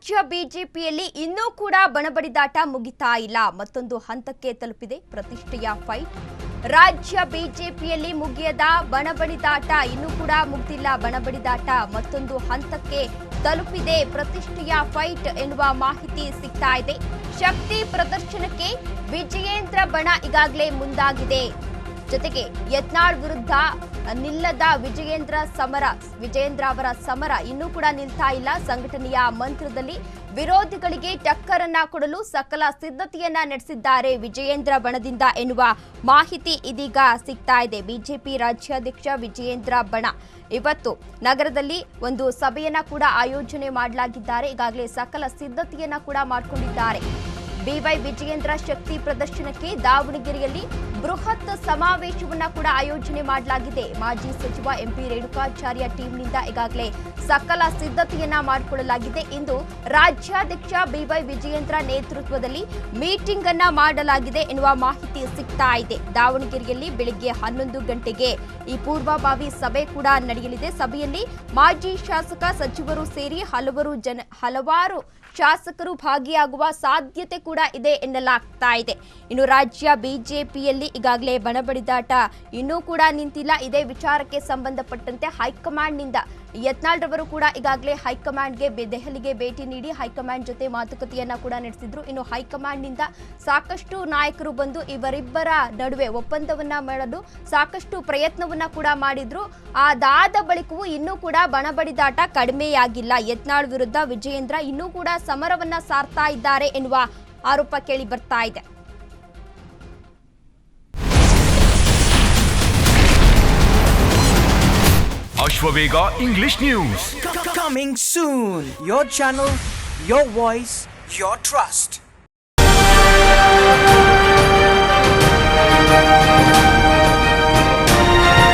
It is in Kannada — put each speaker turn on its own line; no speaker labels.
ರಾಜ್ಯ ಬಿಜೆಪಿಯಲ್ಲಿ ಇನ್ನೂ ಕೂಡ ಬಣಬಡಿದಾಟ ಮುಗಿತಾ ಇಲ್ಲ. ಮತ್ತೊಂದು ಹಂತಕ್ಕೆ ತಲುಪಿದೆ ಪ್ರತಿಷ್ಠೆಯ ಫೈಟ್. ರಾಜ್ಯ ಬಿಜೆಪಿಯಲ್ಲಿ ಮುಗಿಯದ ಬಣಬಡಿದಾಟ ಇನ್ನೂ ಕೂಡ ಮುಗ್ದಿಲ್ಲ. ಬಣಬಡಿದಾಟ ಮತ್ತೊಂದು ಹಂತಕ್ಕೆ ತಲುಪಿದೆ ಪ್ರತಿಷ್ಠೆಯ ಫೈಟ್ ಎನ್ನುವ ಮಾಹಿತಿ ಸಿಗ್ತಾ ಇದೆ. ಶಕ್ತಿ ಪ್ರದರ್ಶನಕ್ಕೆ ವಿಜಯೇಂದ್ರ ಬಣ ಈಗಾಗಲೇ ಮುಂದಾಗಿದೆ. ಜೊತೆಗೆ ಯತ್ನಾಳ್ ವಿರುದ್ಧ ನಿಲ್ಲದ ವಿಜಯೇಂದ್ರ ಅವರ ಸಮರ ಇನ್ನೂ ಕೂಡ ನಿಲ್ತಾ ಇಲ್ಲ. ಸಂಘಟನೆಯ ಮಂತ್ರದಲ್ಲಿ ವಿರೋಧಿಗಳಿಗೆ ಟಕ್ಕರನ್ನ ಕೊಡಲು ಸಕಲ ಸಿದ್ಧತೆಯನ್ನ ನಡೆಸಿದ್ದಾರೆ ವಿಜಯೇಂದ್ರ ಬಣದಿಂದ ಎನ್ನುವ ಮಾಹಿತಿ ಇದೀಗ ಸಿಗ್ತಾ ಇದೆ. ಬಿಜೆಪಿ ರಾಜ್ಯಾಧ್ಯಕ್ಷ ವಿಜಯೇಂದ್ರ ಬಣ ಇವತ್ತು ನಗರದಲ್ಲಿ ಒಂದು ಸಭೆಯನ್ನ ಕೂಡ ಆಯೋಜನೆ ಮಾಡಲಾಗಿದ್ದಾರೆ. ಈಗಾಗಲೇ ಸಕಲ ಸಿದ್ಧತೆಯನ್ನ ಕೂಡ ಮಾಡಿಕೊಂಡಿದ್ದಾರೆ. ಬಿವೈ ವಿಜಯೇಂದ್ರ ಶಕ್ತಿ ಪ್ರದರ್ಶನಕ್ಕೆ ದಾವಣಗೆರೆಯಲ್ಲಿ ಬೃಹತ್ ಸಮಾವೇಶವನ್ನ ಕೂಡ ಆಯೋಜನೆ ಮಾಡಲಾಗಿದೆ. ಮಾಜಿ ಸಚಿವ ಎಂಪಿ ರೇಣುಕಾಚಾರ್ಯ ಟೀಮ್ನಿಂದ ಈಗಾಗಲೇ ಸಕಲ ಸಿದ್ಧತೆಯನ್ನ ಮಾಡಿಕೊಳ್ಳಲಾಗಿದೆ. ಇಂದು ರಾಜ್ಯಾಧ್ಯಕ್ಷ ಬಿವೈ ವಿಜಯೇಂದ್ರ ನೇತೃತ್ವದಲ್ಲಿ ಮೀಟಿಂಗ್ ಅನ್ನ ಮಾಡಲಾಗಿದೆ ಎನ್ನುವ ಮಾಹಿತಿ ಸಿಗ್ತಾ ಇದೆ. ದಾವಣಗೆರೆಯಲ್ಲಿ ಬೆಳಿಗ್ಗೆ 11 ಗಂಟೆಗೆ ಈ ಪೂರ್ವಭಾವಿ ಸಭೆ ಕೂಡ ನಡೆಯಲಿದೆ. ಸಭೆಯಲ್ಲಿ ಮಾಜಿ ಶಾಸಕ ಸಚಿವರು ಸೇರಿ ಹಲವಾರು ಶಾಸಕರು ಭಾಗಿಯಾಗುವ ಸಾಧ್ಯತೆ ಕೂಡ ಇದೆ ಎನ್ನಲಾಗ್ತಾ ಇದೆ. ಇನ್ನು ರಾಜ್ಯ ಬಿಜೆಪಿಯಲ್ಲಿ ಈಗಾಗಲೇ ಬಣಬಡಿದಾಟ ಇನ್ನೂ ಕೂಡ ನಿಂತಿಲ್ಲ. ಇದೇ ವಿಚಾರಕ್ಕೆ ಸಂಬಂಧಪಟ್ಟಂತೆ ಹೈಕಮಾಂಡ್ನಿಂದ ಯತ್ನಾಳ್ ರವರು ಕೂಡ ಈಗಾಗಲೇ ಹೈಕಮಾಂಡ್ಗೆ ದೆಹಲಿಗೆ ಭೇಟಿ ನೀಡಿ ಹೈಕಮಾಂಡ್ ಜೊತೆ ಮಾತುಕತೆಯನ್ನ ಕೂಡ ನಡೆಸಿದ್ರು. ಇನ್ನು ಹೈಕಮಾಂಡ್ನಿಂದ ಸಾಕಷ್ಟು ನಾಯಕರು ಬಂದು ಇವರಿಬ್ಬರ ನಡುವೆ ಒಪ್ಪಂದವನ್ನ ಮಾಡಲು ಸಾಕಷ್ಟು ಪ್ರಯತ್ನವನ್ನ ಕೂಡ ಮಾಡಿದ್ರು. ಅದಾದ ಬಳಿಕವೂ ಇನ್ನೂ ಕೂಡ ಬಣಬಡಿದಾಟ ಕಡಿಮೆಯಾಗಿಲ್ಲ. ಯತ್ನಾಳ್ ವಿರುದ್ಧ ವಿಜಯೇಂದ್ರ ಇನ್ನೂ ಕೂಡ ಸಮರವನ್ನ ಸಾರ್ತಾ ಇದ್ದಾರೆ ಎನ್ನುವ ಆರೋಪ ಕೇಳಿ ಬರ್ತಾ ಇದೆ.
Ashwavega English News.
Coming soon. Your channel, your voice, your trust.